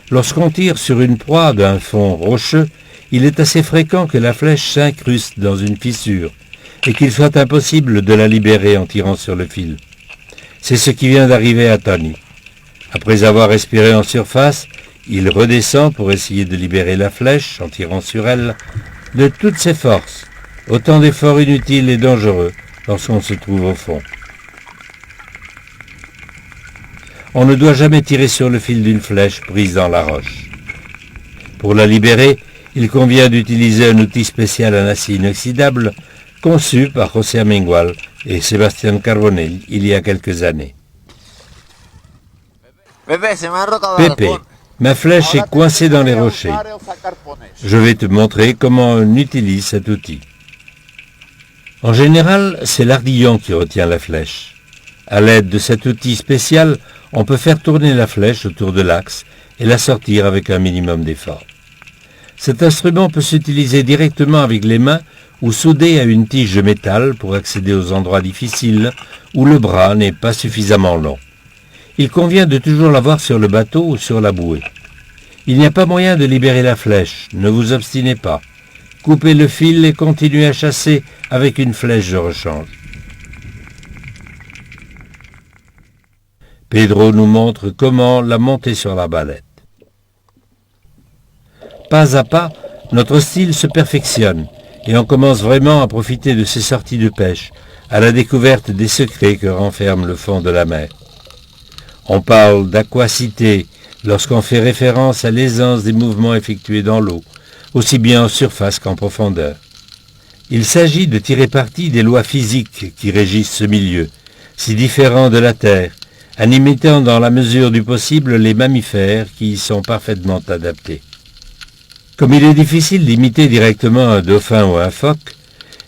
Lorsqu'on tire sur une proie d'un fond rocheux, il est assez fréquent que la flèche s'incruste dans une fissure et qu'il soit impossible de la libérer en tirant sur le fil. C'est ce qui vient d'arriver à Tony. Après avoir respiré en surface, il redescend pour essayer de libérer la flèche en tirant sur elle de toutes ses forces. Autant d'efforts inutiles et dangereux lorsqu'on se trouve au fond. On ne doit jamais tirer sur le fil d'une flèche prise dans la roche. Pour la libérer, il convient d'utiliser un outil spécial en acier inoxydable conçu par José Amengual et Sébastien Carbonell il y a quelques années. Pépé, ma flèche est coincée dans les rochers. Je vais te montrer comment on utilise cet outil. En général, c'est l'ardillon qui retient la flèche. À l'aide de cet outil spécial, on peut faire tourner la flèche autour de l'axe et la sortir avec un minimum d'effort. Cet instrument peut s'utiliser directement avec les mains ou soudé à une tige de métal pour accéder aux endroits difficiles où le bras n'est pas suffisamment long. Il convient de toujours l'avoir sur le bateau ou sur la bouée. Il n'y a pas moyen de libérer la flèche, ne vous obstinez pas. Coupez le fil et continuez à chasser avec une flèche de rechange. Pedro nous montre comment la monter sur l'arbalète. Pas à pas, notre style se perfectionne et on commence vraiment à profiter de ces sorties de pêche, à la découverte des secrets que renferme le fond de la mer. On parle d'aquacité lorsqu'on fait référence à l'aisance des mouvements effectués dans l'eau, aussi bien en surface qu'en profondeur. Il s'agit de tirer parti des lois physiques qui régissent ce milieu, si différent de la Terre, en imitant dans la mesure du possible les mammifères qui y sont parfaitement adaptés. Comme il est difficile d'imiter directement un dauphin ou un phoque,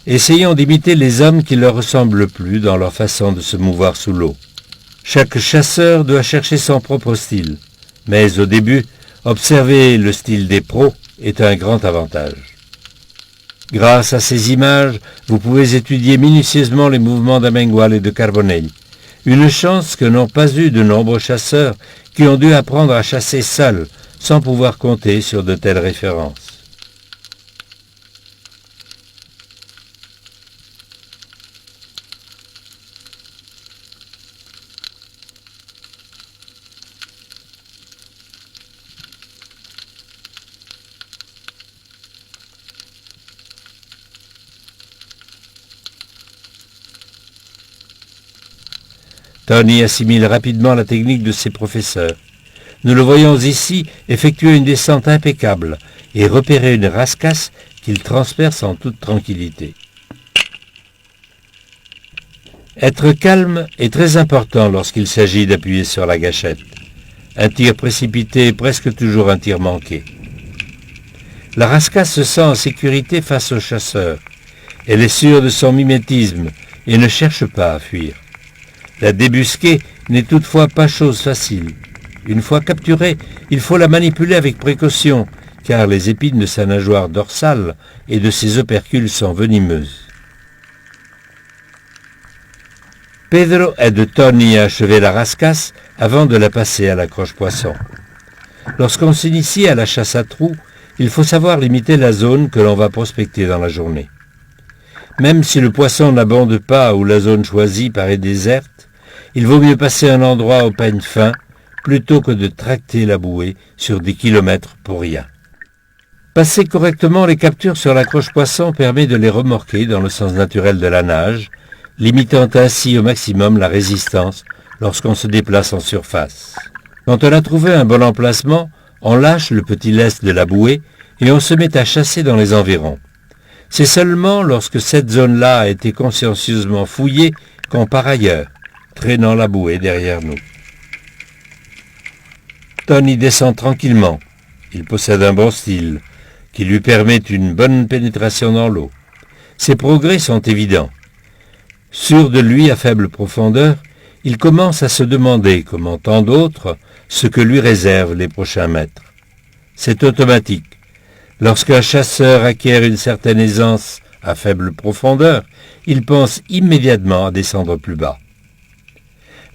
essayons d'imiter les hommes qui leur ressemblent le plus dans leur façon de se mouvoir sous l'eau. Chaque chasseur doit chercher son propre style, mais au début, observer le style des pros est un grand avantage. Grâce à ces images, vous pouvez étudier minutieusement les mouvements d'Amengual et de Carbonell, une chance que n'ont pas eu de nombreux chasseurs qui ont dû apprendre à chasser seuls, sans pouvoir compter sur de telles références. Tony assimile rapidement la technique de ses professeurs. Nous le voyons ici effectuer une descente impeccable et repérer une rascasse qu'il transperce en toute tranquillité. Être calme est très important lorsqu'il s'agit d'appuyer sur la gâchette. Un tir précipité est presque toujours un tir manqué. La rascasse se sent en sécurité face au chasseur. Elle est sûre de son mimétisme et ne cherche pas à fuir. La débusquer n'est toutefois pas chose facile. Une fois capturée, il faut la manipuler avec précaution, car les épines de sa nageoire dorsale et de ses opercules sont venimeuses. Pedro aide Tony à achever la rascasse avant de la passer à la croche-poisson. Lorsqu'on s'initie à la chasse à trous, il faut savoir limiter la zone que l'on va prospecter dans la journée. Même si le poisson n'abonde pas ou la zone choisie paraît déserte, il vaut mieux passer un endroit au peigne fin plutôt que de tracter la bouée sur des kilomètres pour rien. Passer correctement les captures sur la croche-poisson permet de les remorquer dans le sens naturel de la nage, limitant ainsi au maximum la résistance lorsqu'on se déplace en surface. Quand on a trouvé un bon emplacement, on lâche le petit lest de la bouée et on se met à chasser dans les environs. C'est seulement lorsque cette zone-là a été consciencieusement fouillée qu'on part ailleurs, traînant la bouée derrière nous. Tony descend tranquillement. Il possède un bon style, qui lui permet une bonne pénétration dans l'eau. Ses progrès sont évidents. Sûr de lui à faible profondeur, il commence à se demander, comme tant d'autres, ce que lui réservent les prochains mètres. C'est automatique. Lorsqu'un chasseur acquiert une certaine aisance à faible profondeur, il pense immédiatement à descendre plus bas.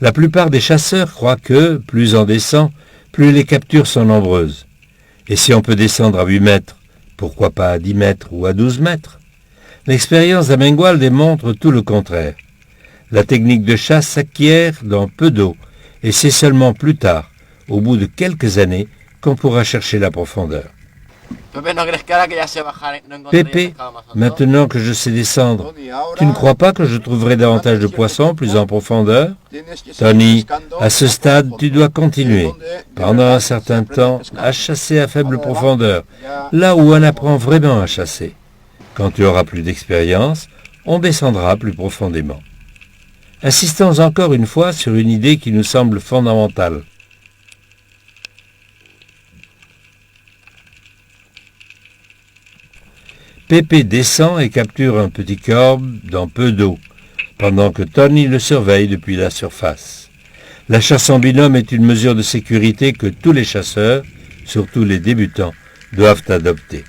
La plupart des chasseurs croient que, plus on descend, plus les captures sont nombreuses. Et si on peut descendre à 8 mètres, pourquoi pas à 10 mètres ou à 12 mètres? L'expérience d'Amengual démontre tout le contraire. La technique de chasse s'acquiert dans peu d'eau, et c'est seulement plus tard, au bout de quelques années, qu'on pourra chercher la profondeur. Pepe, maintenant que je sais descendre, tu ne crois pas que je trouverai davantage de poissons plus en profondeur? Tony, à ce stade, tu dois continuer, pendant un certain temps, à chasser à faible profondeur, là où on apprend vraiment à chasser. Quand tu auras plus d'expérience, on descendra plus profondément. Insistons encore une fois sur une idée qui nous semble fondamentale. Pepe descend et capture un petit corbe dans peu d'eau, pendant que Tony le surveille depuis la surface. La chasse en binôme est une mesure de sécurité que tous les chasseurs, surtout les débutants, doivent adopter.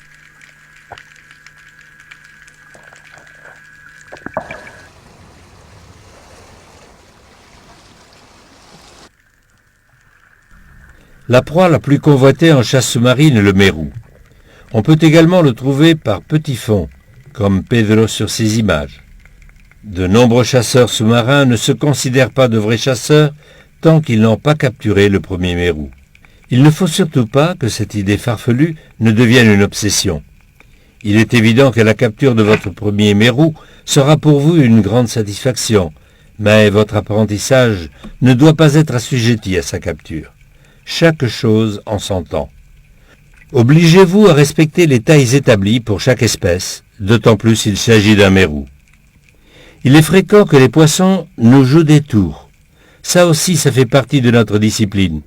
La proie la plus convoitée en chasse sous-marine est le mérou. On peut également le trouver par petits fonds, comme Pedro sur ces images. De nombreux chasseurs sous-marins ne se considèrent pas de vrais chasseurs tant qu'ils n'ont pas capturé le premier mérou. Il ne faut surtout pas que cette idée farfelue ne devienne une obsession. Il est évident que la capture de votre premier mérou sera pour vous une grande satisfaction, mais votre apprentissage ne doit pas être assujetti à sa capture. Chaque chose en son temps. Obligez-vous à respecter les tailles établies pour chaque espèce, d'autant plus s'il s'agit d'un mérou. Il est fréquent que les poissons nous jouent des tours. Ça aussi, ça fait partie de notre discipline.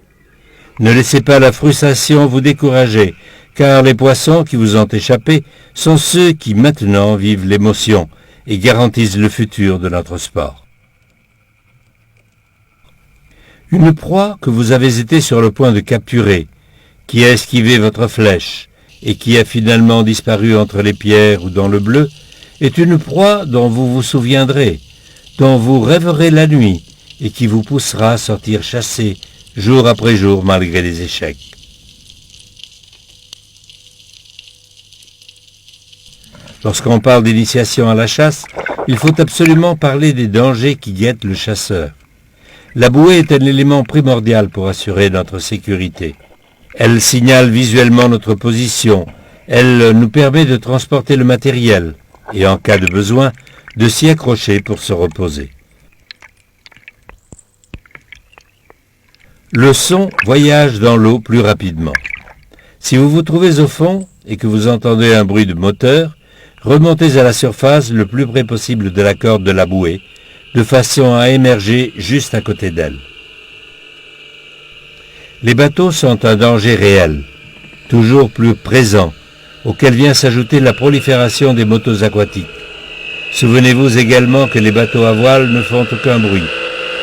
Ne laissez pas la frustration vous décourager, car les poissons qui vous ont échappé sont ceux qui maintenant vivent l'émotion et garantissent le futur de notre sport. Une proie que vous avez été sur le point de capturer, qui a esquivé votre flèche et qui a finalement disparu entre les pierres ou dans le bleu, est une proie dont vous vous souviendrez, dont vous rêverez la nuit et qui vous poussera à sortir chasser jour après jour malgré les échecs. Lorsqu'on parle d'initiation à la chasse, il faut absolument parler des dangers qui guettent le chasseur. La bouée est un élément primordial pour assurer notre sécurité. Elle signale visuellement notre position, elle nous permet de transporter le matériel et, en cas de besoin, de s'y accrocher pour se reposer. Le son voyage dans l'eau plus rapidement. Si vous vous trouvez au fond et que vous entendez un bruit de moteur, remontez à la surface le plus près possible de la corde de la bouée, de façon à émerger juste à côté d'elle. Les bateaux sont un danger réel, toujours plus présent, auquel vient s'ajouter la prolifération des motos aquatiques. Souvenez-vous également que les bateaux à voile ne font aucun bruit,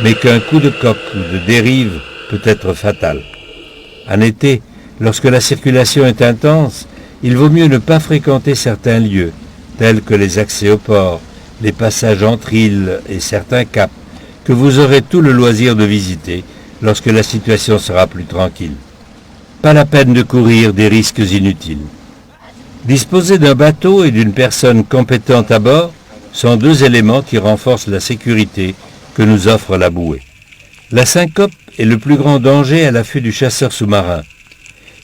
mais qu'un coup de coque ou de dérive peut être fatal. En été, lorsque la circulation est intense, il vaut mieux ne pas fréquenter certains lieux, tels que les accès au port, les passages entre îles et certains caps, que vous aurez tout le loisir de visiter lorsque la situation sera plus tranquille. Pas la peine de courir des risques inutiles. Disposer d'un bateau et d'une personne compétente à bord sont deux éléments qui renforcent la sécurité que nous offre la bouée. La syncope est le plus grand danger à l'affût du chasseur sous-marin.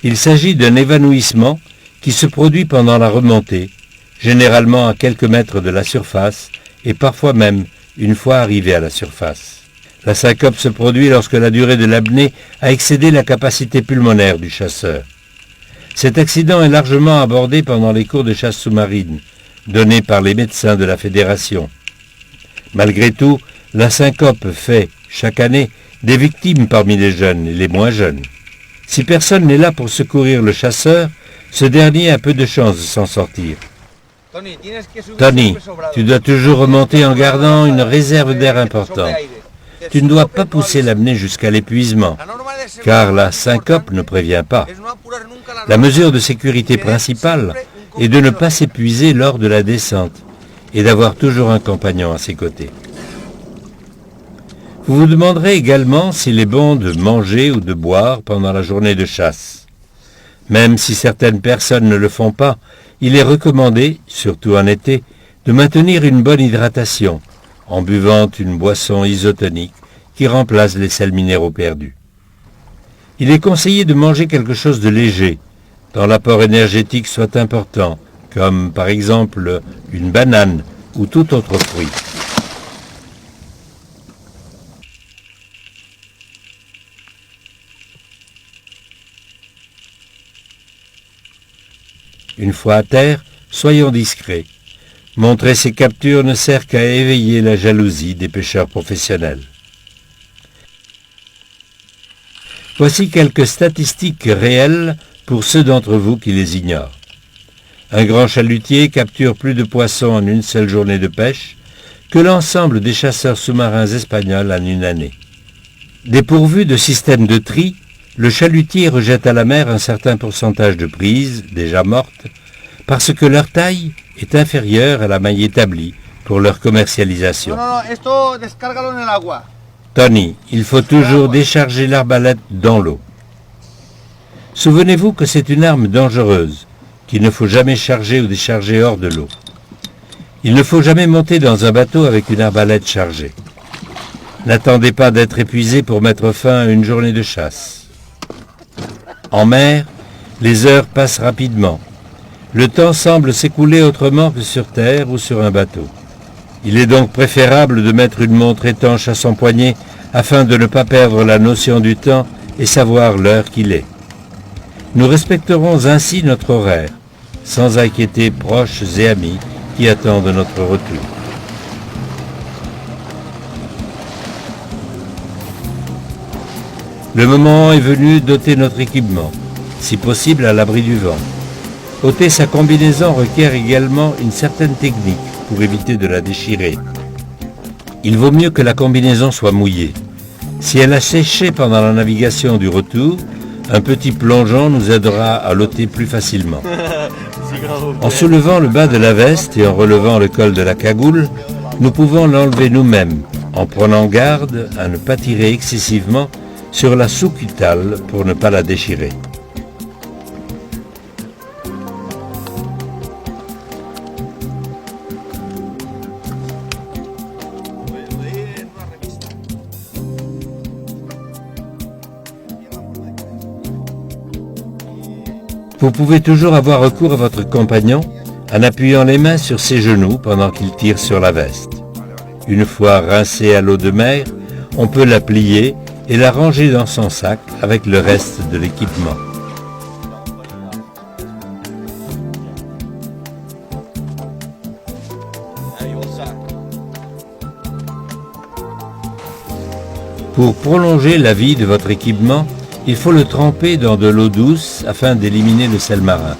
Il s'agit d'un évanouissement qui se produit pendant la remontée, généralement à quelques mètres de la surface et parfois même une fois arrivé à la surface. La syncope se produit lorsque la durée de l'apnée a excédé la capacité pulmonaire du chasseur. Cet accident est largement abordé pendant les cours de chasse sous-marine, donnés par les médecins de la Fédération. Malgré tout, la syncope fait, chaque année, des victimes parmi les jeunes et les moins jeunes. Si personne n'est là pour secourir le chasseur, ce dernier a peu de chances de s'en sortir. Tony, tu dois toujours remonter en gardant une réserve d'air importante. Tu ne dois pas pousser l'apnée jusqu'à l'épuisement, car la syncope ne prévient pas. La mesure de sécurité principale est de ne pas s'épuiser lors de la descente et d'avoir toujours un compagnon à ses côtés. Vous vous demanderez également s'il est bon de manger ou de boire pendant la journée de chasse. Même si certaines personnes ne le font pas, il est recommandé, surtout en été, de maintenir une bonne hydratation en buvant une boisson isotonique qui remplace les sels minéraux perdus. Il est conseillé de manger quelque chose de léger, dont l'apport énergétique soit important, comme par exemple une banane ou tout autre fruit. Une fois à terre, soyons discrets. Montrer ces captures ne sert qu'à éveiller la jalousie des pêcheurs professionnels. Voici quelques statistiques réelles pour ceux d'entre vous qui les ignorent. Un grand chalutier capture plus de poissons en une seule journée de pêche que l'ensemble des chasseurs sous-marins espagnols en une année. Dépourvu de système de tri, le chalutier rejette à la mer un certain pourcentage de prises, déjà mortes, parce que leur taille est inférieure à la maille établie pour leur commercialisation. Tony, il faut toujours décharger l'arbalète dans l'eau. Souvenez-vous que c'est une arme dangereuse, qu'il ne faut jamais charger ou décharger hors de l'eau. Il ne faut jamais monter dans un bateau avec une arbalète chargée. N'attendez pas d'être épuisé pour mettre fin à une journée de chasse. En mer, les heures passent rapidement. Le temps semble s'écouler autrement que sur terre ou sur un bateau. Il est donc préférable de mettre une montre étanche à son poignet afin de ne pas perdre la notion du temps et savoir l'heure qu'il est. Nous respecterons ainsi notre horaire, sans inquiéter proches et amis qui attendent notre retour. Le moment est venu d'ôter notre équipement, si possible à l'abri du vent. Ôter sa combinaison requiert également une certaine technique pour éviter de la déchirer. Il vaut mieux que la combinaison soit mouillée. Si elle a séché pendant la navigation du retour, un petit plongeon nous aidera à l'ôter plus facilement. En soulevant le bas de la veste et en relevant le col de la cagoule, nous pouvons l'enlever nous-mêmes, en prenant garde à ne pas tirer excessivement sur la sous-cutale pour ne pas la déchirer. Vous pouvez toujours avoir recours à votre compagnon en appuyant les mains sur ses genoux pendant qu'il tire sur la veste. Une fois rincée à l'eau de mer, on peut la plier et la ranger dans son sac avec le reste de l'équipement. Pour prolonger la vie de votre équipement, il faut le tremper dans de l'eau douce afin d'éliminer le sel marin.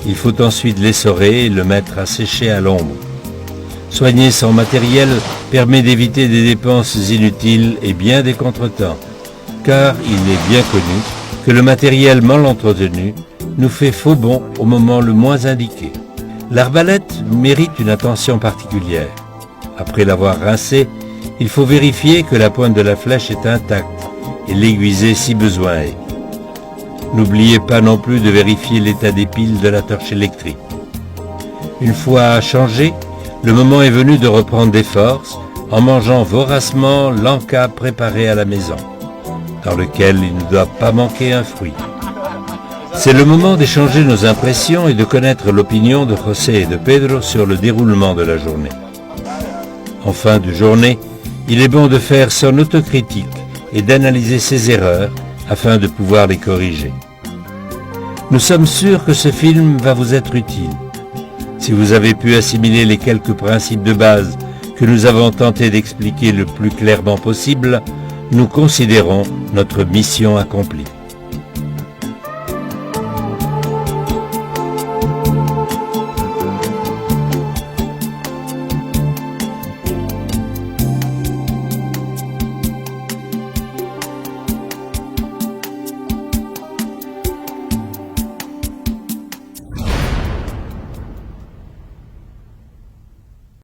Il faut ensuite l'essorer et le mettre à sécher à l'ombre. Soigner son matériel permet d'éviter des dépenses inutiles et bien des contretemps, car il est bien connu que le matériel mal entretenu nous fait faux bond au moment le moins indiqué. L'arbalète mérite une attention particulière. Après l'avoir rincée, il faut vérifier que la pointe de la flèche est intacte et l'aiguiser si besoin est. N'oubliez pas non plus de vérifier l'état des piles de la torche électrique. Une fois changé, le moment est venu de reprendre des forces en mangeant voracement l'encas préparé à la maison, dans lequel il ne doit pas manquer un fruit. C'est le moment d'échanger nos impressions et de connaître l'opinion de José et de Pedro sur le déroulement de la journée. En fin de journée, il est bon de faire son autocritique et d'analyser ses erreurs afin de pouvoir les corriger. Nous sommes sûrs que ce film va vous être utile. Si vous avez pu assimiler les quelques principes de base que nous avons tenté d'expliquer le plus clairement possible, nous considérons notre mission accomplie.